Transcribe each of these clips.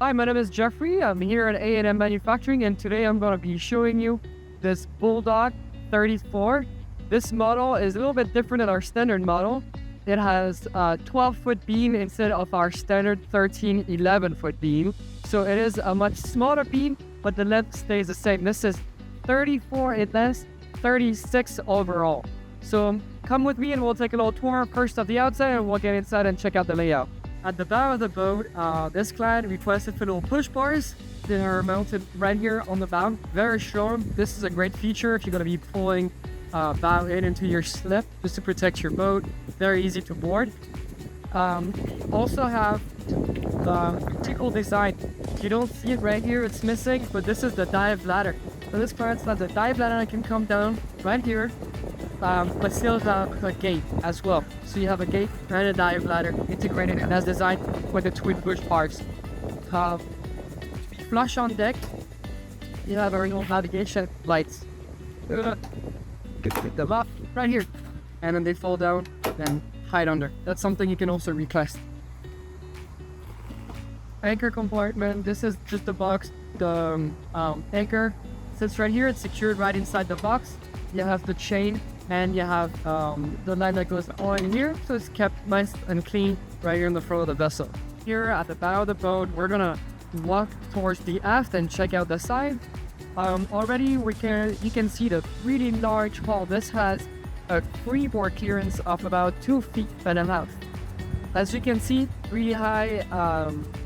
Hi, my name is Jeffrey. I'm here at A&M Manufacturing, and today I'm going to be showing you this Bulldog 34. This model is a little bit different than our standard model. It has a 12-foot beam instead of our standard 13, 11-foot beam. So it is a much smaller beam, but the length stays the same. This is 34 in length, 36 overall. So come with me and we'll take a little tour first of the outside, and we'll get inside and check out the layout. At the bow of the boat, this client requested for little push bars. They are mounted right here on the bow, very strong. This is a great feature if you're going to be pulling bow in into your slip, just to protect your boat. Very easy to board. Also have the vertical design. You don't see it right here, it's missing, but this is the dive ladder. So this client has a dive ladder that can come down right here, but still have a gate as well. So you have a gate and a dive ladder integrated, and that's designed with the twin push bars. Flush on deck, you have our navigation lights. Pick them up right here, and then they fall down and hide under. That's something you can also request. Anchor compartment, this is just the box. The anchor sits right here, it's secured right inside the box. You have the chain, and you have the line that goes all in here, so it's kept nice and clean right here in the front of the vessel. Here at the bow of the boat, we're gonna walk towards the aft and check out the side. Already you can see the really large hull. This has a freeboard clearance of about 2.5 feet. As you can see, really high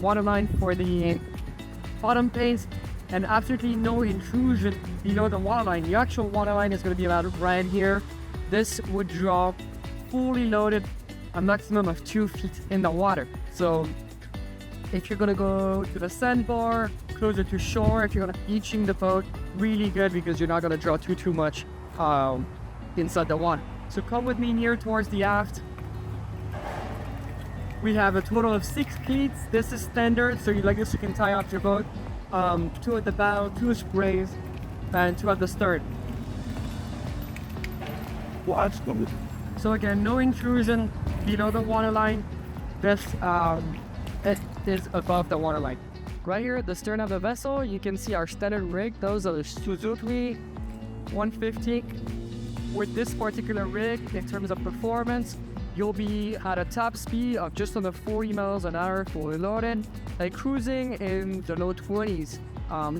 waterline for the bottom panes, and absolutely no intrusion below the waterline. The actual waterline is going to be about right here. This would draw fully loaded a maximum of 2 feet in the water. So if you're going to go to the sandbar, closer to shore, if you're going to be beaching the boat, really good, because you're not going to draw too much inside the water. So come with me near towards the aft. We have a total of 6 cleats. This is standard, so like this you can tie off your boat. 2 at the bow, 2 sprays, and 2 at the stern. So again, no intrusion below the waterline. This it is above the waterline. Right here at the stern of the vessel, you can see our standard rig. Those are the Suzuki 150. With this particular rig, in terms of performance, you'll be at a top speed of just under 40 miles an hour fully loaded, like cruising in the low 20s.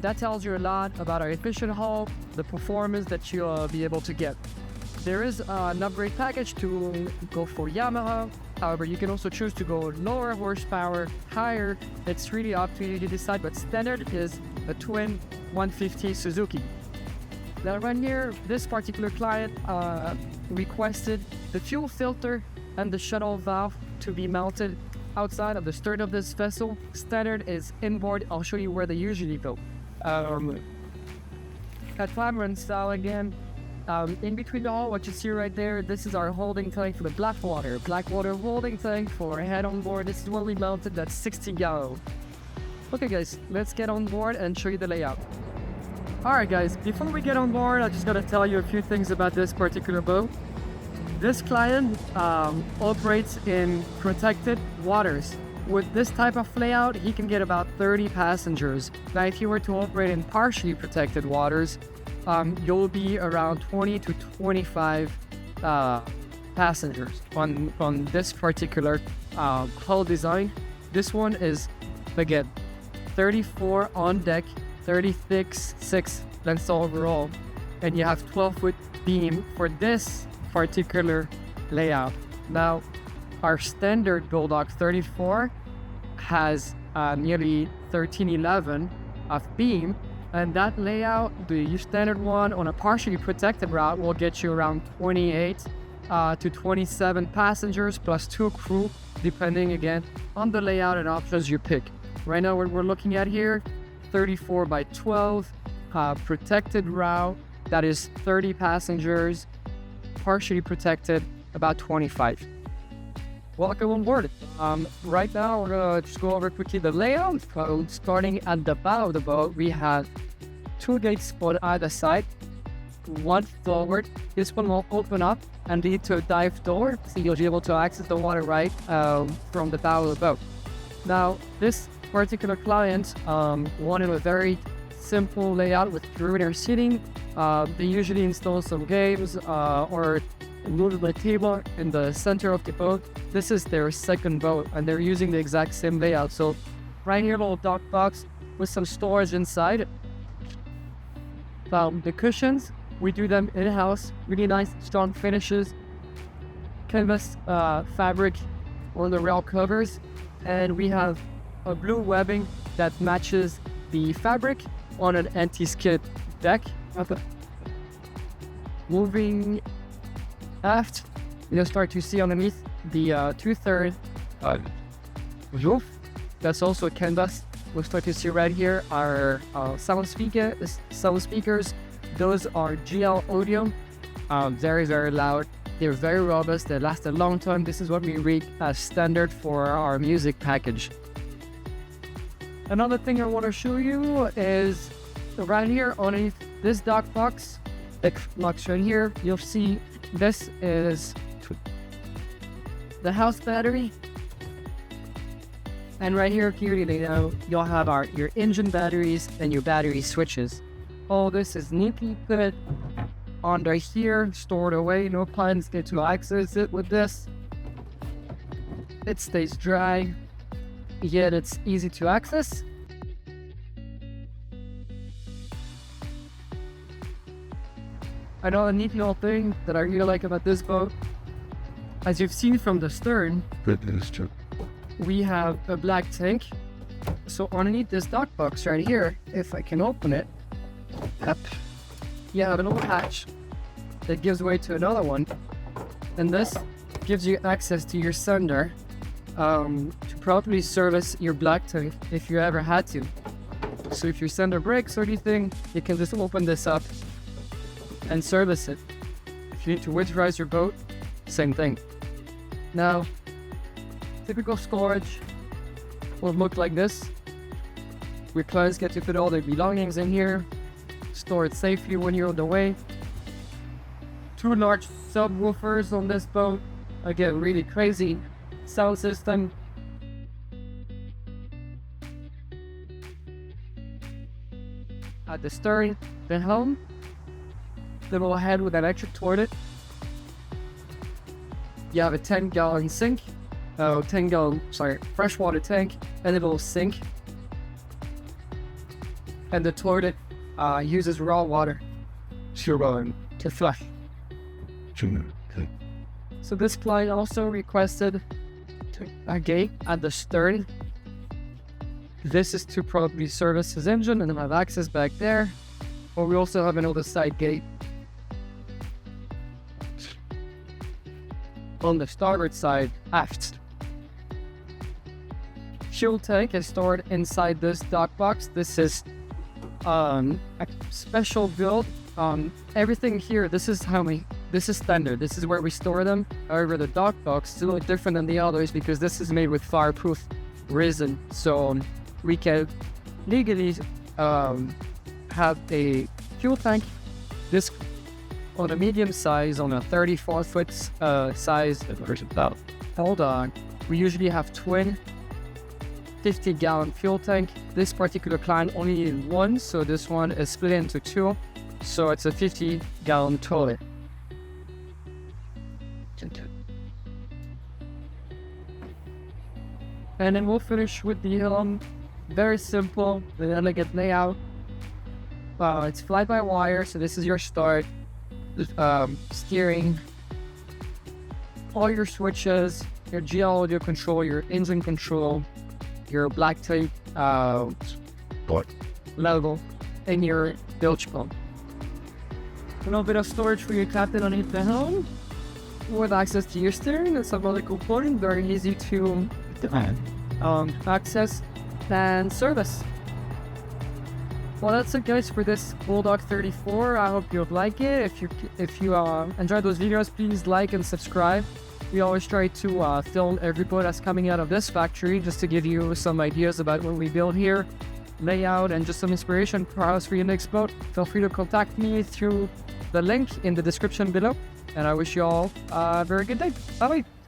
That tells you a lot about our efficient hull, the performance that you'll be able to get. There is an upgrade package to go for Yamaha. However, you can also choose to go lower horsepower, higher. It's really up to you to decide, but standard is a twin 150 Suzuki. Now right here, this particular client requested the fuel filter and the shuttle valve to be mounted outside of the stern of this vessel. Standard is inboard. I'll show you where they usually go. Catamaran style again. In between the hull, what you see right there, this is our holding tank for the Blackwater. Blackwater holding tank for head on board. This is what we mounted, that's 60 gallon. Okay guys, let's get on board and show you the layout. Alright guys, before we get on board, I just gotta tell you a few things about this particular boat. This client operates in protected waters. With this type of layout, he can get about 30 passengers. Now if you were to operate in partially protected waters, you'll be around 20 to 25 passengers on this particular hull design. This one is, again, 34 on deck, 36 length overall, and you have 12-foot beam for this particular layout. Now, our standard Bulldog 34 has nearly 1311 of beam, and that layout, the standard one on a partially protected route, will get you around 28 to 27 passengers plus 2 crew, depending again on the layout and options you pick. Right now, what we're looking at here, 34 by 12 protected route, that is 30 passengers, partially protected, about 25. Welcome on board. Right now, we're gonna just go over quickly the layout. Starting at the bow of the boat, we have 2 gates on either side, 1 forward. This one will open up and lead to a dive door, so you'll be able to access the water right from the bow of the boat. Now, this particular client wanted a very simple layout with perimeter seating. They usually install some games or move the table in the center of the boat. This is their second boat and they're using the exact same layout. So right here, little dock box with some storage inside. The cushions, we do them in-house, really nice strong finishes, canvas fabric on the rail covers, and we have a blue webbing that matches the fabric on an anti-skid deck. Moving aft, you'll start to see underneath the 2/3 roof. That's also a canvas. We'll start to see right here our sound speakers. Those are GL audio, very, very loud. They're very robust, they last a long time. This is what we read as standard for our music package. Another thing I want to show you is right here underneath this dock box, it locks right here. You'll see this is the house battery. And right here, clearly you'll have your engine batteries and your battery switches. All this is neatly put under here, stored away. No plans get to access it with this. It stays dry, yet it's easy to access. Another neat little thing that I really like about this boat, as you've seen from the stern, we have a black tank. So underneath this dock box right here, if I can open it, you have a little hatch that gives way to another one, and this gives you access to your sender to properly service your black tank if you ever had to. So if your sender breaks or anything, you can just open this up and service it. If you need to winterize your boat, same thing. Now, typical storage will look like this. Your clients get to put all their belongings in here, store it safely when you're on the way. 2 large subwoofers on this boat. Again, really crazy sound system. At the stern, the helm, little head with an electric toilet. You have a 10-gallon sink, freshwater tank, and a little sink. And the toilet uses raw water to flush. So this client also requested a gate at the stern. This is to probably service his engine and have access back there. Or we also have another side gate on the starboard side aft. Fuel tank is stored inside this dock box. This is a special build. Everything here, this is standard. This is where we store them. However, the dock box is a little different than the others because this is made with fireproof resin. So we can legally have a fuel tank. This on a medium size, on a 34-foot size Bulldog, we usually have twin 50-gallon fuel tank. This particular client only needed one, so this one is split into 2. So it's a 50-gallon toilet. And then we'll finish with the helm. Very simple, the elegant layout. It's fly-by-wire, so this is your start. Steering, all your switches, your GL audio control, your engine control, your black tape level, and your bilge pump. A little bit of storage for your captain underneath the helm, with access to your steering and some other components. Very easy to access and service. Well, that's it, guys, for this Bulldog 34. I hope you'll like it. If you enjoyed those videos, please like and subscribe. We always try to film every boat that's coming out of this factory, just to give you some ideas about what we build here, layout, and just some inspiration for your next boat. Feel free to contact me through the link in the description below. And I wish you all a very good day. Bye-bye.